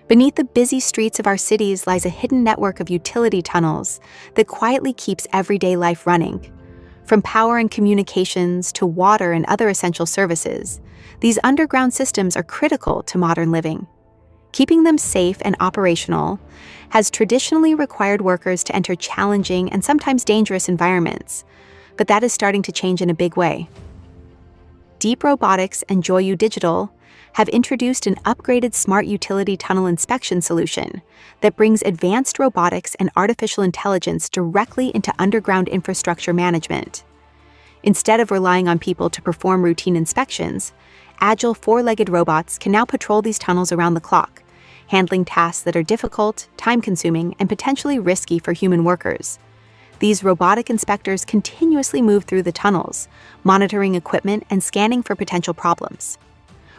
Beneath the busy streets of our cities lies a hidden network of utility tunnels that quietly keeps everyday life running. From power and communications to water and other essential services, these underground systems are critical to modern living. Keeping them safe and operational has traditionally required workers to enter challenging and sometimes dangerous environments, but that is starting to change in a big way. Deep Robotics and Joyu Digital have introduced an upgraded smart utility tunnel inspection solution that brings advanced robotics and artificial intelligence directly into underground infrastructure management. Instead of relying on people to perform routine inspections, agile four-legged robots can now patrol these tunnels around the clock, handling tasks that are difficult, time-consuming, and potentially risky for human workers. These robotic inspectors continuously move through the tunnels, monitoring equipment and scanning for potential problems.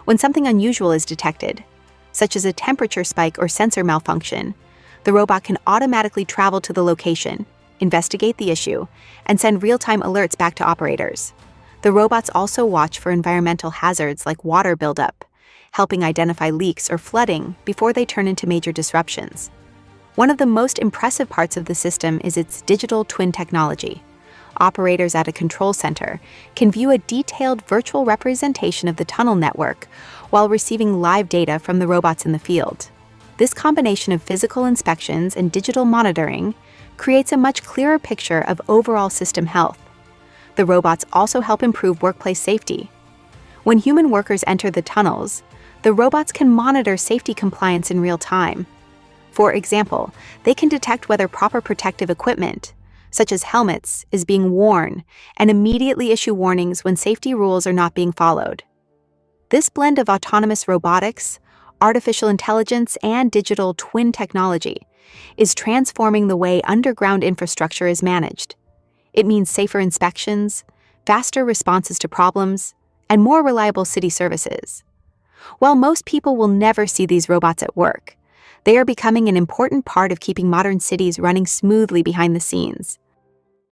When something unusual is detected, such as a temperature spike or sensor malfunction, the robot can automatically travel to the location, investigate the issue, and send real-time alerts back to operators. The robots also watch for environmental hazards like water buildup, helping identify leaks or flooding before they turn into major disruptions. One of the most impressive parts of the system is its digital twin technology. Operators at a control center can view a detailed virtual representation of the tunnel network while receiving live data from the robots in the field. This combination of physical inspections and digital monitoring creates a much clearer picture of overall system health. The robots also help improve workplace safety. When human workers enter the tunnels, the robots can monitor safety compliance in real time. For example, they can detect whether proper protective equipment, such as helmets, is being worn, and immediately issue warnings when safety rules are not being followed. This blend of autonomous robotics, artificial intelligence, and digital twin technology is transforming the way underground infrastructure is managed. It means safer inspections, faster responses to problems, and more reliable city services. While most people will never see these robots at work, they are becoming an important part of keeping modern cities running smoothly behind the scenes.